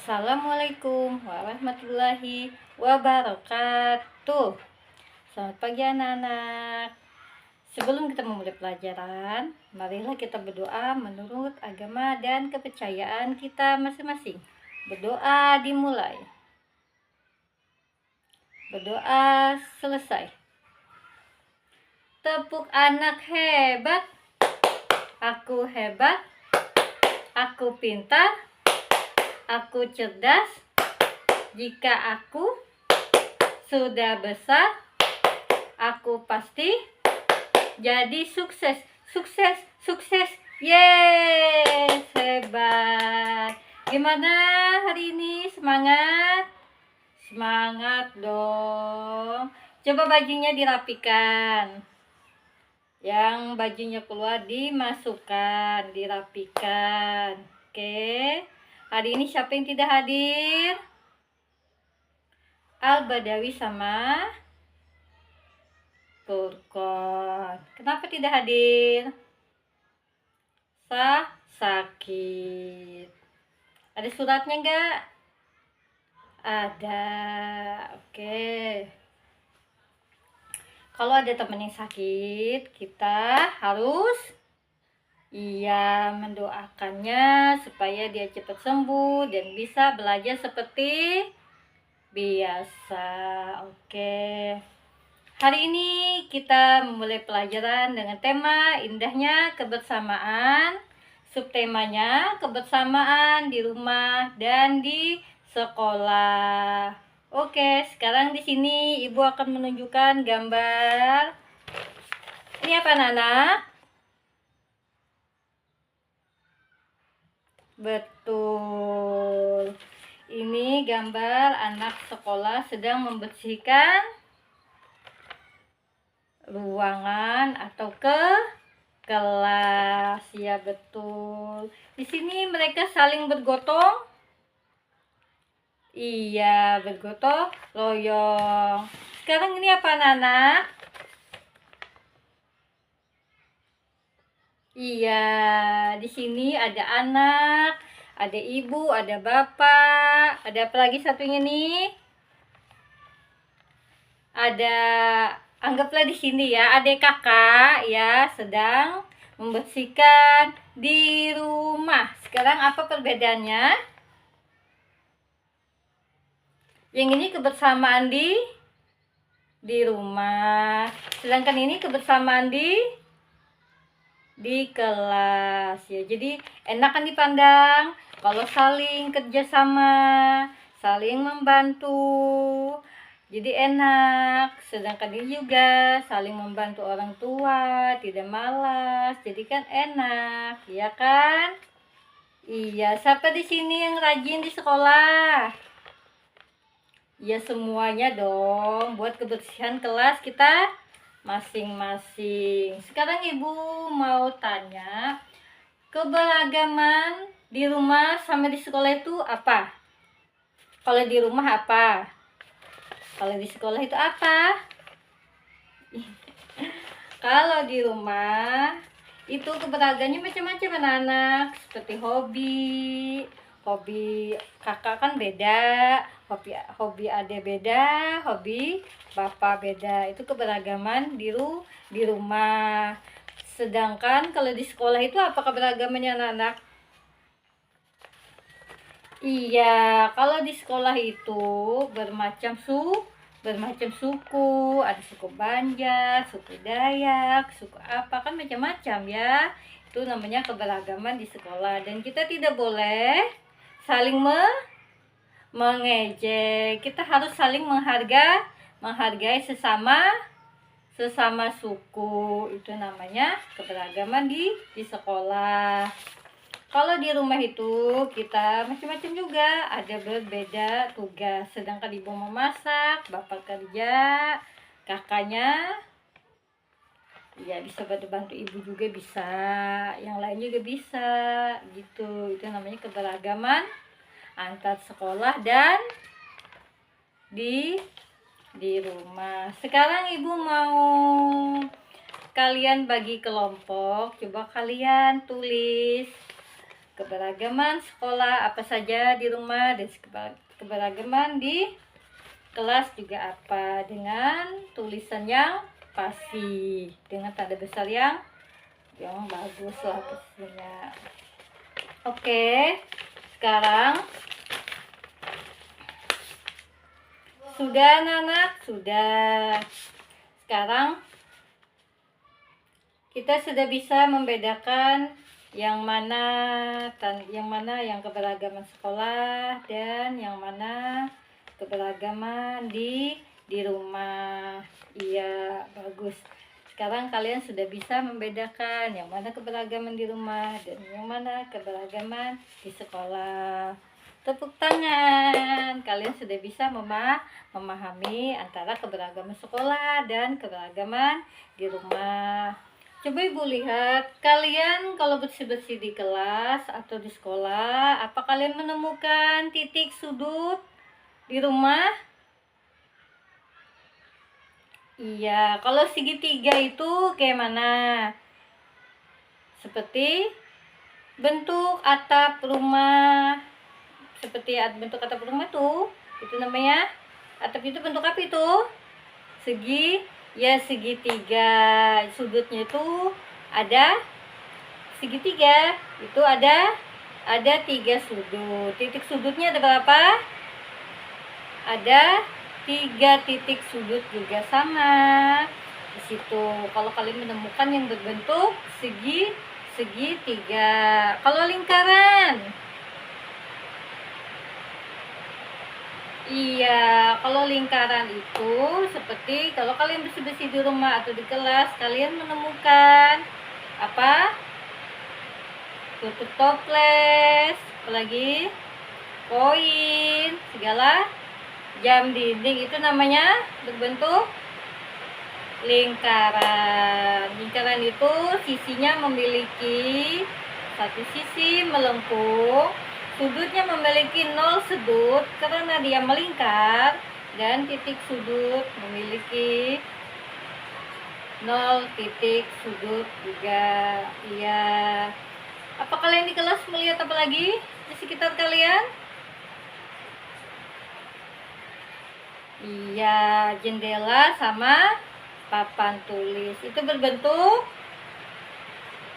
Assalamualaikum warahmatullahi wabarakatuh. Selamat pagi anak-anak. Sebelum kita memulai pelajaran, marilah kita berdoa menurut agama dan kepercayaan kita masing-masing. Berdoa dimulai. Berdoa selesai. Tepuk anak hebat. Aku hebat. Aku pintar. Aku cerdas. Jika aku sudah besar, aku pasti jadi sukses. Sukses, sukses. Yes, hebat. Gimana hari ini? Semangat? Semangat dong. Coba bajunya dirapikan. Yang bajunya keluar dimasukkan, dirapikan. Oke. Hari ini siapa yang tidak hadir? Al-Badawi sama Furqon. Kenapa tidak hadir? Sakit. Ada suratnya enggak? Ada. Oke. Kalau ada teman yang sakit, kita harus mendoakannya supaya dia cepat sembuh dan bisa belajar seperti biasa. Oke. Hari ini kita memulai pelajaran dengan tema indahnya kebersamaan. Subtemanya kebersamaan di rumah dan di sekolah. Oke, sekarang di sini Ibu akan menunjukkan gambar. Ini apa, Nana? Betul. Ini gambar anak sekolah sedang membersihkan ruangan atau kelas. Ya, betul. Di sini mereka saling bergotong. Iya, bergotong royong. Sekarang ini apa, Nana? Iya, di sini ada anak, ada ibu, ada bapak, ada apa lagi satunya nih? Ada, anggaplah di sini ya, adik kakak ya sedang membersihkan di rumah. Sekarang apa perbedaannya? Yang ini kebersamaan di rumah, sedangkan ini kebersamaan di kelas ya. Jadi enak kan dipandang kalau saling kerjasama, saling membantu, jadi enak. Sedangkan ini juga saling membantu orang tua, tidak malas, jadi kan enak, ya kan? Iya, siapa di sini yang rajin di sekolah? Ya, semuanya dong, buat kebersihan kelas kita masing-masing. Sekarang Ibu mau tanya, keberagaman di rumah sama di sekolah itu apa? Kalau di rumah apa? Kalau di sekolah itu apa? Kalau di rumah itu keberagamannya macam-macam anak-anak, seperti hobi kakak kan beda, hobi adek beda, hobi bapak beda. Itu keberagaman di rumah. Sedangkan kalau di sekolah itu apa keberagamannya anak-anak? Iya, kalau di sekolah itu bermacam suku, ada suku Banjar, suku Dayak, suku apa kan macam-macam ya. Itu namanya keberagaman di sekolah, dan kita tidak boleh saling mengejek. Kita harus saling menghargai sesama suku. Itu namanya keberagaman di sekolah. Kalau di rumah itu kita macam-macam juga, ada berbeda tugas. Sedangkan ibu memasak, bapak kerja, kakaknya ya bisa bantu-bantu ibu juga bisa, yang lain juga bisa gitu. Itu namanya keberagaman antar sekolah dan di rumah. Sekarang ibu mau kalian bagi kelompok. Coba kalian tulis keberagaman sekolah apa saja di rumah, dan keberagaman di kelas juga apa, dengan tulisan yang pasti, dengan tanda besar yang bagus lah pastinya. Oke, sekarang sudah anak-anak, sudah. Sekarang kita sudah bisa membedakan yang mana yang keberagaman sekolah dan yang mana keberagaman di rumah. Iya, bagus. Sekarang kalian sudah bisa membedakan yang mana keberagaman di rumah dan yang mana keberagaman di sekolah. Tepuk tangan. Kalian sudah bisa memahami antara keberagaman sekolah dan keberagaman di rumah. Coba Ibu lihat, kalian kalau bersih-bersih di kelas atau di sekolah, apa kalian menemukan titik sudut di rumah? Iya, kalau segitiga itu kayak mana? Seperti bentuk atap rumah. Seperti bentuk atap rumah tuh, itu namanya atap. Itu bentuk apa itu? Segitiga. Sudutnya itu ada segitiga. Itu ada 3 sudut. Titik sudutnya ada berapa? Ada 3 titik sudut juga sama di situ. Kalau kalian menemukan yang berbentuk segitiga. Kalau lingkaran, iya, kalau lingkaran itu seperti kalau kalian bersih-bersih di rumah atau di kelas, kalian menemukan apa? Tutup toples, apalagi koin, segala jam dinding, itu namanya berbentuk lingkaran. Lingkaran itu sisinya memiliki satu sisi melengkung, sudutnya memiliki 0 sudut karena dia melingkar, dan titik sudut memiliki 0 titik sudut juga. Iya. Apa kalian di kelas melihat apa lagi di sekitar kalian? Iya, jendela sama papan tulis. Itu berbentuk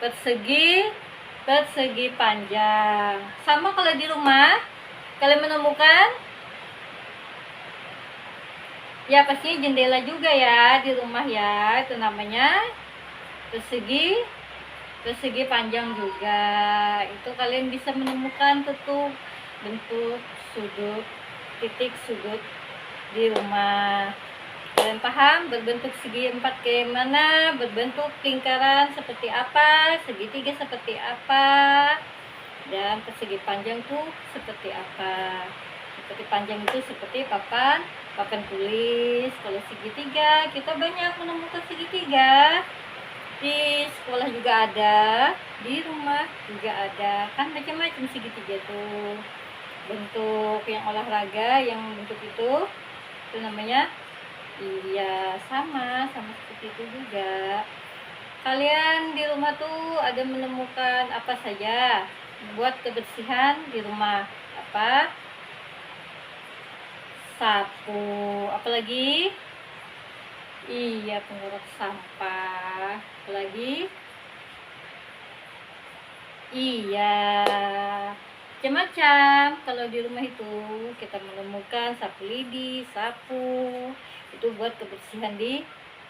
persegi panjang. Sama kalau di rumah kalian menemukan, ya pastinya jendela juga ya di rumah ya. Itu namanya persegi panjang juga. Itu kalian bisa menemukan tuh bentuk sudut, titik sudut di rumah. Kalian paham berbentuk segi 4 kayak mana, berbentuk lingkaran seperti apa, segitiga seperti apa, dan persegi panjang tuh seperti apa. Seperti panjang itu seperti papan tulis. Kalau segitiga, kita banyak menemukan segitiga. Di sekolah juga ada, di rumah juga ada, kan macam-macam segitiga tuh. Bentuk yang olahraga, yang bentuk itu namanya, iya, sama seperti itu juga. Kalian di rumah tuh ada menemukan apa saja buat kebersihan di rumah? Apa? Sapu, apalagi? Iya, pengurus sampah. Apalagi? Iya, macam-macam. Kalau di rumah itu kita menemukan sapu lidi, sapu. Itu buat kebersihan di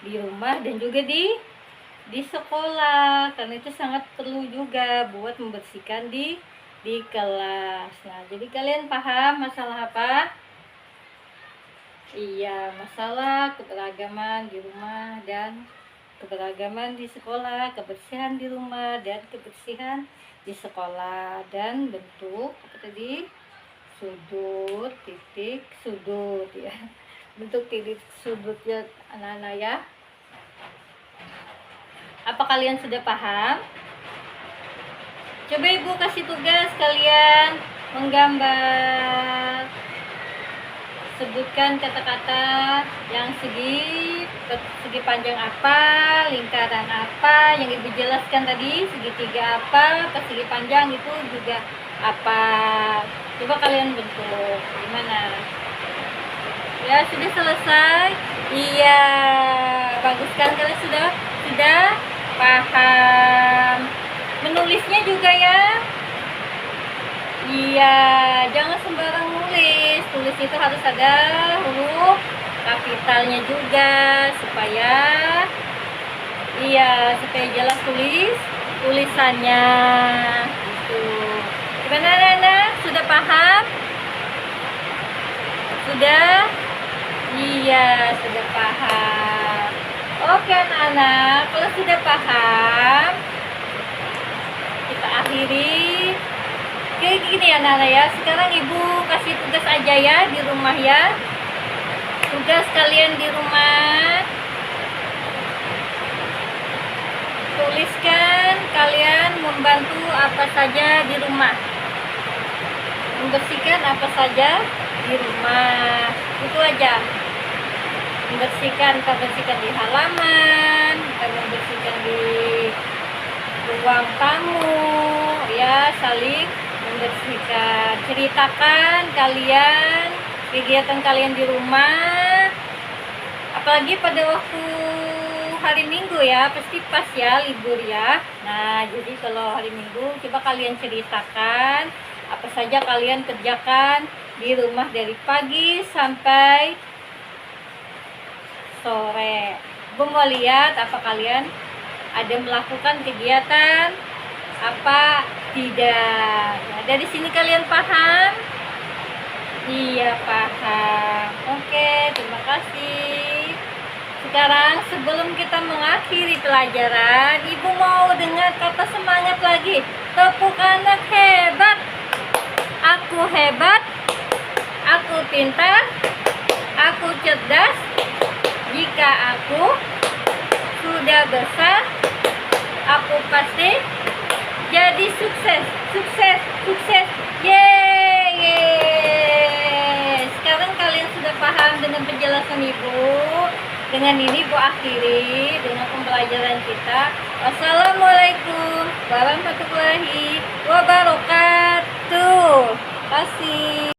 rumah dan juga di sekolah, karena itu sangat perlu juga buat membersihkan di kelas. Nah, jadi kalian paham masalah apa? Iya, masalah keberagaman di rumah dan keberagaman di sekolah, kebersihan di rumah dan kebersihan di sekolah, dan bentuk apa tadi? Sudut, titik sudut ya. Bentuk titik sudutnya anak-anak ya. Apa kalian sudah paham? Coba Ibu kasih tugas kalian menggambar sebutkan kata-kata yang segi panjang apa, lingkaran apa, yang Ibu jelaskan tadi, segitiga apa, persegi panjang itu juga apa. Coba kalian bentuk. Gimana? Ya, sudah selesai? Iya, bagus kan, kalian sudah paham. Menulisnya juga ya. Iya, jangan sembarang nulis. Tulis itu harus ada huruf kapitalnya juga supaya jelas tulisannya. Gitu. Gimana anak-anak? Sudah paham? Sudah? Iya, sudah paham. Oke anak-anak, kalau sudah paham, kita akhiri. Kayak gini ya anak-anak ya. Sekarang Ibu kasih tugas aja ya di rumah ya. Tugas kalian di rumah, tuliskan kalian membantu apa saja di rumah, membersihkan apa saja di rumah. Itu aja. Membersihkan di halaman, membersihkan di ruang tamu ya, saling membersihkan. Ceritakan kalian kegiatan kalian di rumah, apalagi pada waktu hari Minggu ya, pasti pas ya, libur ya. Nah, jadi kalau hari Minggu coba kalian ceritakan apa saja kalian kerjakan di rumah dari pagi sampai sore. Ibu mau lihat apa kalian ada melakukan kegiatan apa tidak. Nah, dari sini kalian paham? Iya, paham. Oke, terima kasih. Sekarang sebelum kita mengakhiri pelajaran, Ibu mau dengar kata semangat lagi. Tepuk anak hebat. Aku hebat. Aku pintar. Aku cerdas. Jika aku sudah besar, aku pasti jadi sukses. Sukses, sukses. Yeay. Sekarang kalian sudah paham dengan penjelasan Ibu. Dengan ini Ibu akhiri dengan pembelajaran kita. Wassalamualaikum warahmatullahi wabarakatuh. Terima kasih.